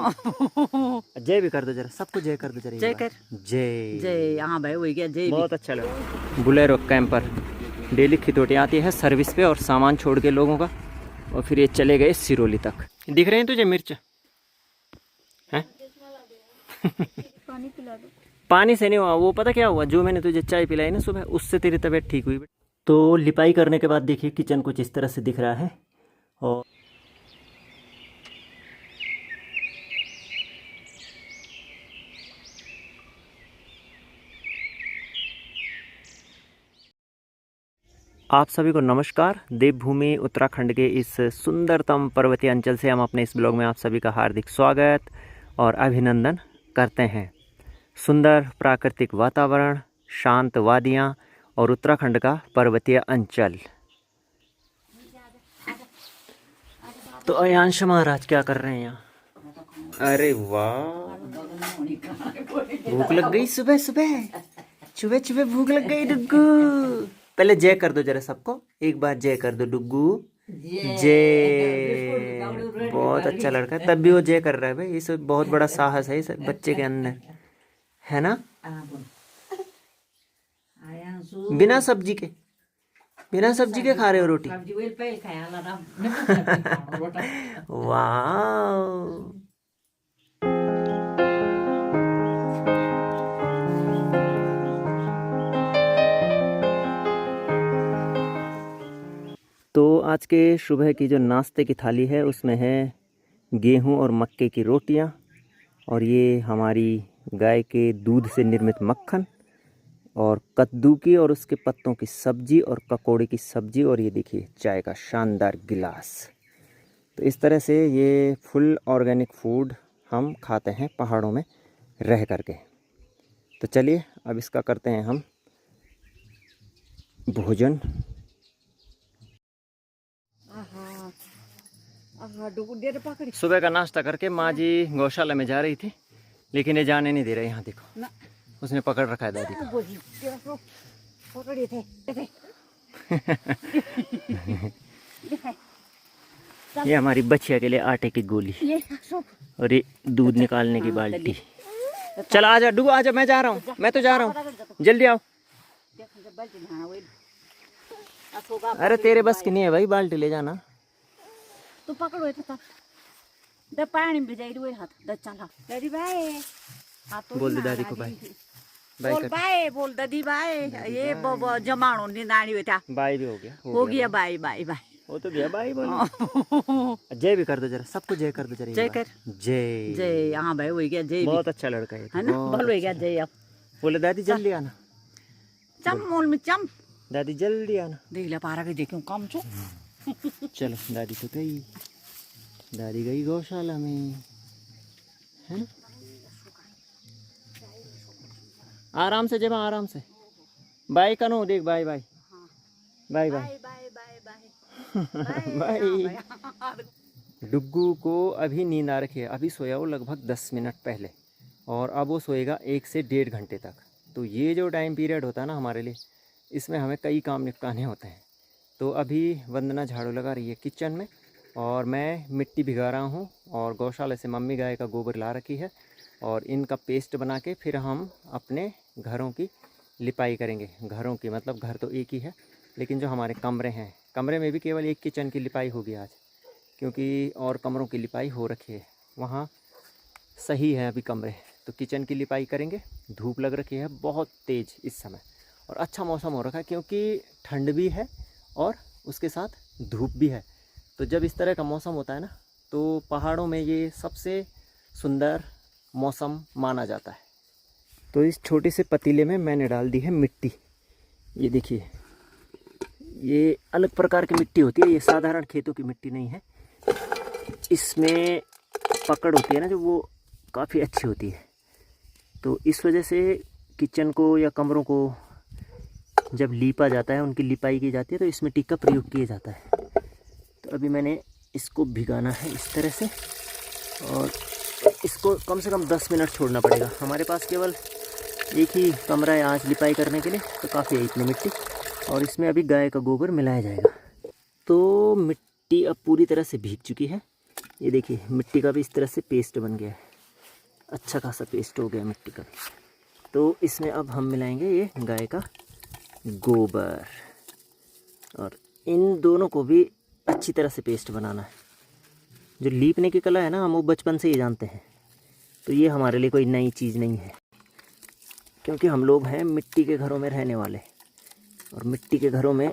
जय भी कर दो जरा, सबको जय कर दो जरा। जय कर। जय जय। हाँ भाई वही क्या जय। बहुत अच्छा लगा। बुलेरो कैंपर डेली खितौटी आती है सर्विस पे और सामान छोड़ के लोगों का, और फिर ये चले गए सिरोली तक। दिख रहे हैं तुझे मिर्च हैं? पानी पिला दो। पानी से नहीं हुआ, वो पता क्या हुआ, जो मैंने तुझे चाय पिलाई ना सुबह, उससे तेरी तबीयत ठीक हुई। तो लिपाई करने के बाद देखिए किचन कुछ इस तरह से दिख रहा है। और आप सभी को नमस्कार। देवभूमि उत्तराखंड के इस सुंदरतम पर्वतीय अंचल से हम अपने इस ब्लॉग में आप सभी का हार्दिक स्वागत और अभिनंदन करते हैं। सुंदर प्राकृतिक वातावरण, शांत वादियाँ और उत्तराखंड का पर्वतीय अंचल। तो अयांश महाराज क्या कर रहे हैं यहाँ? अरे वाह, भूख लग गई सुबह सुबह, सुबह सुबह भूख लग गई डुग्गू। पहले जय कर दो जरा सबको, एक बार जय कर दो डुग्गू। जय। बहुत अच्छा लड़का है, तब भी वो जय कर रहा है भाई। ये सब बहुत बड़ा साहस है इस बच्चे के अंदर, है ना? बिना सब्जी के, बिना सब्जी के खा रहे हो रोटी? वाह। तो आज के सुबह की जो नाश्ते की थाली है उसमें है गेहूं और मक्के की रोटियां, और ये हमारी गाय के दूध से निर्मित मक्खन, और कद्दू की और उसके पत्तों की सब्जी और ककोड़े की सब्जी, और ये देखिए चाय का शानदार गिलास। तो इस तरह से ये फुल ऑर्गेनिक फूड हम खाते हैं पहाड़ों में रह करके। तो चलिए अब इसका करते हैं हम भोजन। सुबह का नाश्ता करके माँ जी गौशाला में जा रही थी, लेकिन ये जाने नहीं दे रहे। यहाँ देखो ना, उसने पकड़ रखा है दादी को। ये हमारी बच्चिया के लिए आटे की गोली और ये दूध निकालने की बाल्टी। चल आजा डुगू आजा, मैं जा रहा हूँ, मैं तो जा रहा हूँ, जल्दी आओ। अरे तेरे बस की नहीं है भाई बाल्टी ले जाना। तू पकड़ो द पानी भिजाई दो हाथ द चला दादी भाई। बोल दे दादी को बाय। बोल बाय, बोल दादी बाय। ये जमानो नानी बेटा बाय भी हो गया बाय बाय बाय। वो तो गया बाय बोल। जय भी कर दो जरा, सबको जय कर दो जरा। जय कर। जय जय। हाँ भाई वही क्या जय। बहुत अच्छा लड़का है ना, बोल हो गया जय। अब बोले दादी जल्दी आना, चम मोल में चम, दादी जल्दी आना। देख ले पारा के देखूं कम छो। चलो दादी तो गई, दादी गई गौशाला में, है ना? आराम से जेबा, आराम से। बाय करो, देख bye bye bye bye bye. Duggu को अभी नींद आ रखी है, अभी सोया वो लगभग 10 मिनट पहले, और अब वो सोएगा 1 से 1.5 घंटे तक। तो ये जो टाइम पीरियड होता है ना हमारे लिए, इसमें हमें कई काम निपटाने होते हैं। तो अभी वंदना झाड़ू लगा रही है किचन में, और मैं मिट्टी भिगा रहा हूँ, और गौशाला से मम्मी गाय का गोबर ला रखी है, और इनका पेस्ट बना के फिर हम अपने घरों की लिपाई करेंगे। घरों की मतलब घर तो एक ही है, लेकिन जो हमारे कमरे हैं, कमरे में भी केवल एक किचन की लिपाई होगी आज, क्योंकि और कमरों की लिपाई हो रखी है, वहाँ सही है अभी कमरे। तो किचन की लिपाई करेंगे। धूप लग रखी है बहुत तेज़ इस समय, और अच्छा मौसम हो रखा है क्योंकि ठंड भी है और उसके साथ धूप भी है। तो जब इस तरह का मौसम होता है ना, तो पहाड़ों में ये सबसे सुंदर मौसम माना जाता है। तो इस छोटे से पतीले में मैंने डाल दी है मिट्टी। ये देखिए, ये अलग प्रकार की मिट्टी होती है, ये साधारण खेतों की मिट्टी नहीं है। इसमें पकड़ होती है ना जो, वो काफ़ी अच्छी होती है। तो इस वजह से किचन को या कमरों को जब लीपा जाता है, उनकी लिपाई की जाती है, तो इस मिट्टी का प्रयोग किया जाता है। तो अभी मैंने इसको भिगाना है इस तरह से, और इसको कम से कम 10 मिनट छोड़ना पड़ेगा। हमारे पास केवल एक ही कमरा है आज लिपाई करने के लिए, तो काफ़ी है इतनी मिट्टी, और इसमें अभी गाय का गोबर मिलाया जाएगा। तो मिट्टी अब पूरी तरह से भीग चुकी है, ये देखिए मिट्टी का भी इस तरह से पेस्ट बन गया है, अच्छा खासा पेस्ट हो गया मिट्टी का भी। तो इसमें अब हम मिलाएंगे ये गाय का गोबर, और इन दोनों को भी अच्छी तरह से पेस्ट बनाना है। जो लीपने की कला है ना, हम वो बचपन से ही जानते हैं, तो ये हमारे लिए कोई नई चीज़ नहीं है, क्योंकि हम लोग हैं मिट्टी के घरों में रहने वाले, और मिट्टी के घरों में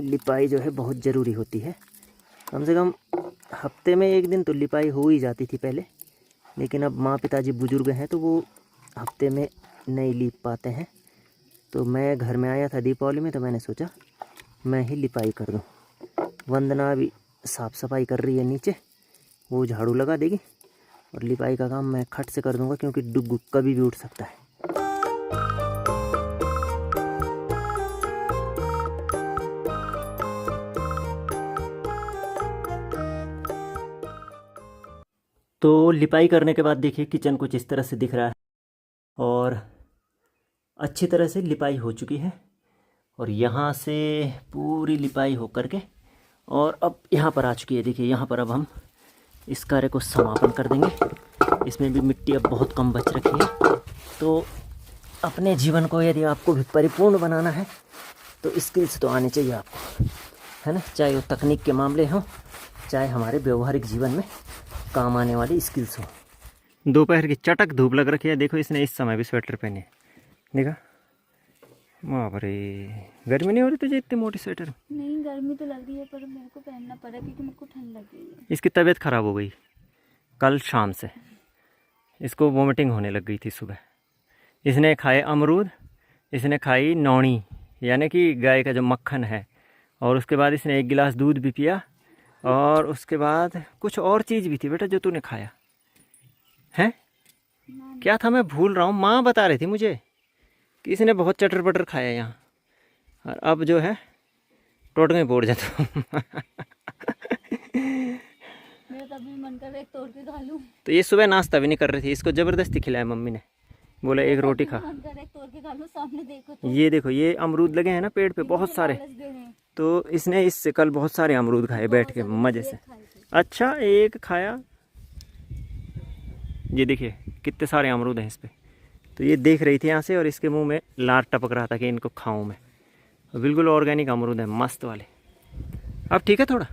लिपाई जो है बहुत ज़रूरी होती है। कम से कम हफ्ते में एक दिन तो लिपाई हो ही जाती थी पहले, लेकिन अब माँ पिताजी बुज़ुर्ग हैं तो वो हफ्ते में नहीं लीप पाते हैं। तो मैं घर में आया था दीपावली में, तो मैंने सोचा मैं ही लिपाई कर दूँ। वंदना भी साफ़ सफाई कर रही है नीचे, वो झाड़ू लगा देगी, और लिपाई का काम मैं खट से कर दूँगा, क्योंकि डुग्गू कभी भी उठ सकता है। तो लिपाई करने के बाद देखिए किचन कुछ इस तरह से दिख रहा है, और अच्छी तरह से लिपाई हो चुकी है। और यहाँ से पूरी लिपाई हो करके और अब यहाँ पर आ चुकी है। देखिए यहाँ पर अब हम इस कार्य को समापन कर देंगे। इसमें भी मिट्टी अब बहुत कम बच रखी है। तो अपने जीवन को यदि आपको भी परिपूर्ण बनाना है तो स्किल्स तो आने चाहिए आपको, है ना, चाहे वो तकनीक के मामले हों, चाहे हमारे व्यवहारिक जीवन में काम आने वाली स्किल्स हो। दोपहर की चटक धूप लग रखी है। देखो इसने इस समय भी स्वेटर पहने है, देखा। बाप रे, गर्मी नहीं हो रही तुझे इतनी मोटी स्वेटर? नहीं गर्मी तो लग रही है, पर मेरे को पहनना पड़ा क्योंकि मेरे को ठंड लग रही है। इसकी तबीयत ख़राब हो गई कल शाम से, इसको वोमिटिंग होने लग गई थी सुबह। इसने खाए अमरूद, इसने खाई नौनी यानी कि गाय का जो मक्खन है, और उसके बाद इसने एक गिलास दूध भी पिया, और उसके बाद कुछ और चीज़ भी थी बेटा जो तूने खाया है। क्या था मैं भूल रहा हूँ, माँ बता रही थी मुझे कि इसने बहुत चटर पटर खाया यहाँ, और अब जो है टोट में बोड़ जाता हूँ। मेरा तभी मन कर रहा है एक तोड़ के खा लूं। तो ये सुबह नाश्ता भी नहीं कर रही थी, इसको ज़बरदस्ती खिलाया मम्मी ने, बोला एक रोटी खा। मन कर रहा है एक तोड़ के खा लूं, सामने देखो तो। ये देखो ये अमरूद लगे हैं ना पेड़ पे बहुत सारे, तो इसने इससे कल बहुत सारे अमरूद खाए बैठ के मज़े से। अच्छा एक खाया, ये देखिए कितने सारे अमरूद हैं इस पे। तो ये देख रही थी यहाँ से, और इसके मुंह में लार टपक रहा था कि इनको खाऊं मैं। बिल्कुल ऑर्गेनिक अमरूद है, मस्त वाले। अब ठीक है, थोड़ा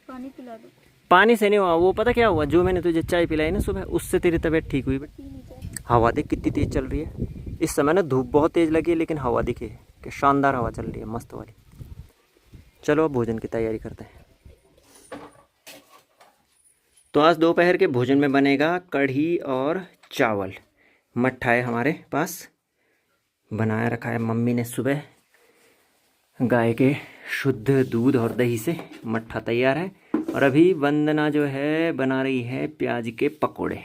पानी पिला दो। पानी से नहीं हुआ, वो पता क्या हुआ, जो मैंने तुझे चाय पिलाई ना सुबह, उससे तेरी तबीयत ठीक हुई। हवा देख कितनी तेज़ चल रही है इस समय ना, धूप बहुत तेज़ लगी है लेकिन हवा दिखे कि शानदार हवा चल रही है, मस्त वाली। चलो अब भोजन की तैयारी करते हैं। तो आज दोपहर के भोजन में बनेगा कढ़ी और चावल। मट्ठा है हमारे पास, बनाया रखा है मम्मी ने सुबह, गाय के शुद्ध दूध और दही से मट्ठा तैयार है। और अभी वंदना जो है बना रही है प्याज के पकोड़े।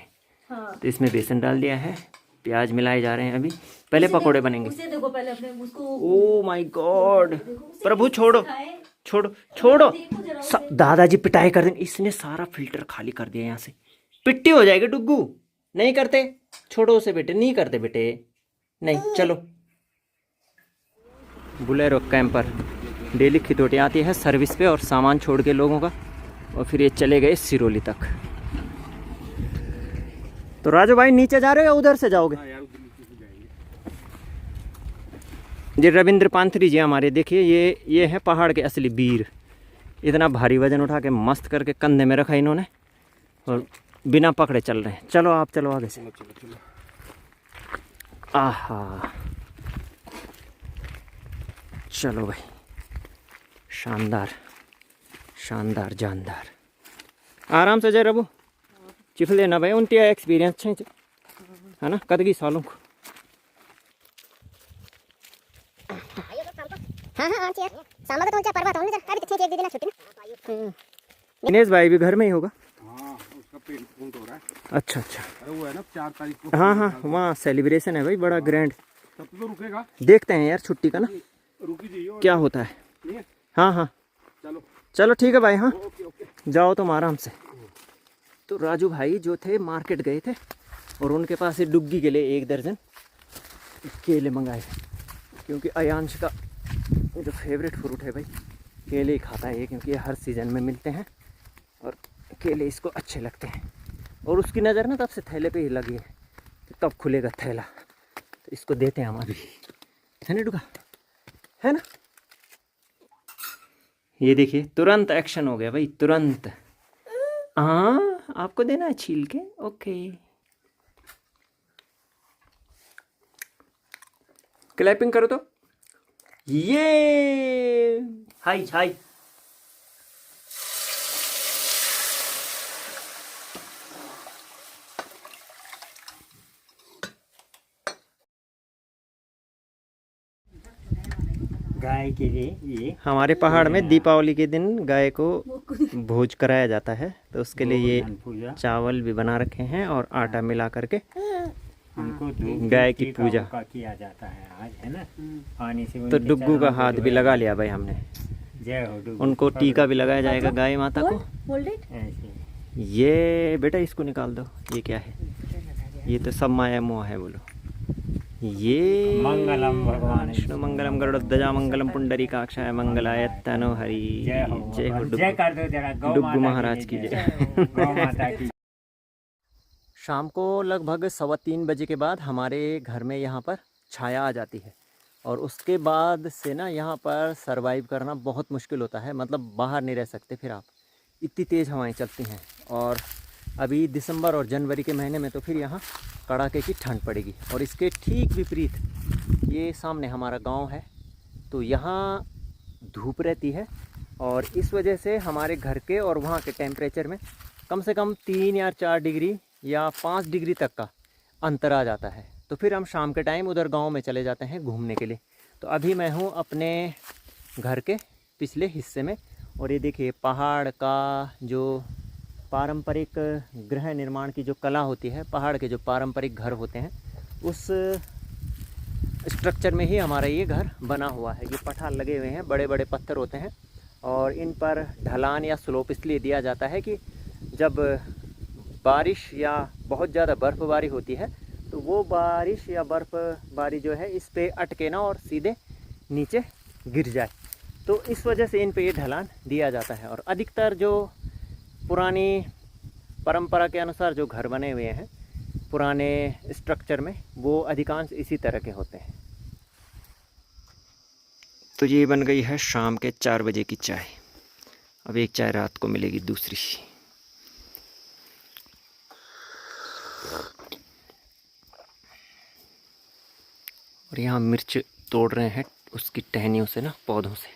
हाँ। तो इसमें बेसन डाल दिया है, प्याज मिलाए जा रहे हैं अभी, पहले पकोड़े बनेंगे। उसे देखो पहले अपने उसको। ओ माय गॉड, प्रभु छोड़ो छोड़ो छोड़ो, दादाजी पिटाई कर देंगे। इसने सारा फिल्टर खाली कर दिया यहाँ से, पिट्टी हो जाएगी डुग्गू। नहीं करते, छोड़ो उसे बेटे, नहीं करते बेटे, नहीं। चलो बुलेरो कैंपर डेली खितौटी आती है सर्विस पे और सामान छोड़ के लोगों का, और फिर ये चले गए सिरोली तक। तो राजू भाई नीचे जा रहे हो या उधर से जाओगे? जी रविंद्र पांथरी जी हमारे, देखिए ये है पहाड़ के असली वीर। इतना भारी वजन उठा के मस्त करके कंधे में रखा इन्होंने, और बिना पकड़े चल रहे हैं। चलो आप चलो आगे से। आहा, चलो भाई, शानदार शानदार जानदार। आराम से जाए रबू, चिफ लेना भाई, उनकी एक्सपीरियंस है ना कदगी सालों को। दिनेश भाई भी घर में ही होगा। उसका पेंट फूंट हो रहा है। अच्छा अच्छा, अरे वो है ना 4 तारीख को। हाँ हाँ, वहाँ सेलिब्रेशन है भाई बड़ा ग्रैंड। तब तो रुकेगा, देखते हैं यार छुट्टी का ना रुकी जाइए क्या होता है। नहीं है? हाँ हाँ चलो चलो ठीक है भाई, हाँ ओके ओके। जाओ तुम आराम से। तो राजू भाई जो थे मार्केट गए थे, और उनके पास से डुग्गी के लिए 1 दर्जन केले मंगाए, क्योंकि अयांश का जो फेवरेट फ्रूट है भाई, केले ही खाता है ये, क्योंकि ये हर सीज़न में मिलते हैं और केले इसको अच्छे लगते हैं। और उसकी नज़र ना तब से थैले पे ही लगी है कि कब खुलेगा थैला, तो इसको देते हैं हम अभी, है ना डुगा, है ना। ये देखिए तुरंत एक्शन हो गया भाई, तुरंत। हाँ आपको देना है छील के, ओके। क्लैपिंग करो तो, ये हाय हाय। गाय के लिए ये हमारे पहाड़ में दीपावली के दिन गाय को भोज कराया जाता है, तो उसके लिए ये पूजा, चावल भी बना रखे हैं और आटा मिला करके उनको धूप गाय की टीका पूजा उका किया जाता है आज, है ना। पानी से तो उनके डुग्गू का चरणों को हाथ भी धोया लगा जाता लिया भाई हमने। है। जय हो डुग्गू। उनको टीका भी लगाया जाएगा गाय माता को। Hold it. ऐसे ये बेटा इसको निकाल दो, ये क्या है, ये तो सब माया मोह है बोलो। ये मंगलम भगवान विष्णु मंगलम गरुड़ध्वजा मंगलम पुंडरीकाक्षाय मंगलाय तनो हरि। जय हो जय हो जय कर दो जरा गौ डुग्गू माता महाराज की लिए जय। गौ माता की। शाम को लगभग 3:15 बजे के बाद हमारे घर में यहाँ पर छाया आ जाती है, और उसके बाद से ना यहाँ पर सरवाइव करना बहुत मुश्किल होता है, मतलब बाहर नहीं रह सकते फिर आप, इतनी तेज़ हवाएं चलती हैं। और अभी दिसंबर और जनवरी के महीने में तो फिर यहाँ कड़ाके की ठंड पड़ेगी। और इसके ठीक विपरीत ये सामने हमारा गांव है, तो यहाँ धूप रहती है, और इस वजह से हमारे घर के और वहाँ के टेम्परेचर में कम से कम 3 या 4 डिग्री या 5 डिग्री तक का अंतर आ जाता है। तो फिर हम शाम के टाइम उधर गांव में चले जाते हैं घूमने के लिए। तो अभी मैं हूँ अपने घर के पिछले हिस्से में, और ये देखिए पहाड़ का जो पारंपरिक गृह निर्माण की जो कला होती है, पहाड़ के जो पारंपरिक घर होते हैं, उस स्ट्रक्चर में ही हमारा ये घर बना हुआ है। ये पठार लगे हुए हैं, बड़े बड़े पत्थर होते हैं, और इन पर ढलान या स्लोप इसलिए दिया जाता है कि जब बारिश या बहुत ज़्यादा बर्फ़बारी होती है तो वो बारिश या बर्फ़बारी जो है इस पे अटके ना और सीधे नीचे गिर जाए, तो इस वजह से इन पे ये ढलान दिया जाता है। और अधिकतर जो पुरानी परंपरा के अनुसार जो घर बने हुए हैं पुराने स्ट्रक्चर में, वो अधिकांश इसी तरह के होते हैं। तो ये बन गई है शाम के 4 बजे की चाय। अब एक चाय रात को मिलेगी दूसरी। और यहाँ मिर्च तोड़ रहे हैं उसकी टहनियों से ना, पौधों से।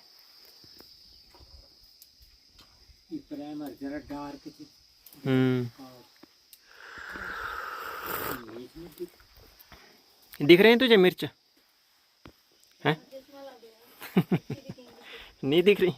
दिख रहे हैं तुझे मिर्च हैं? नहीं दिख रही।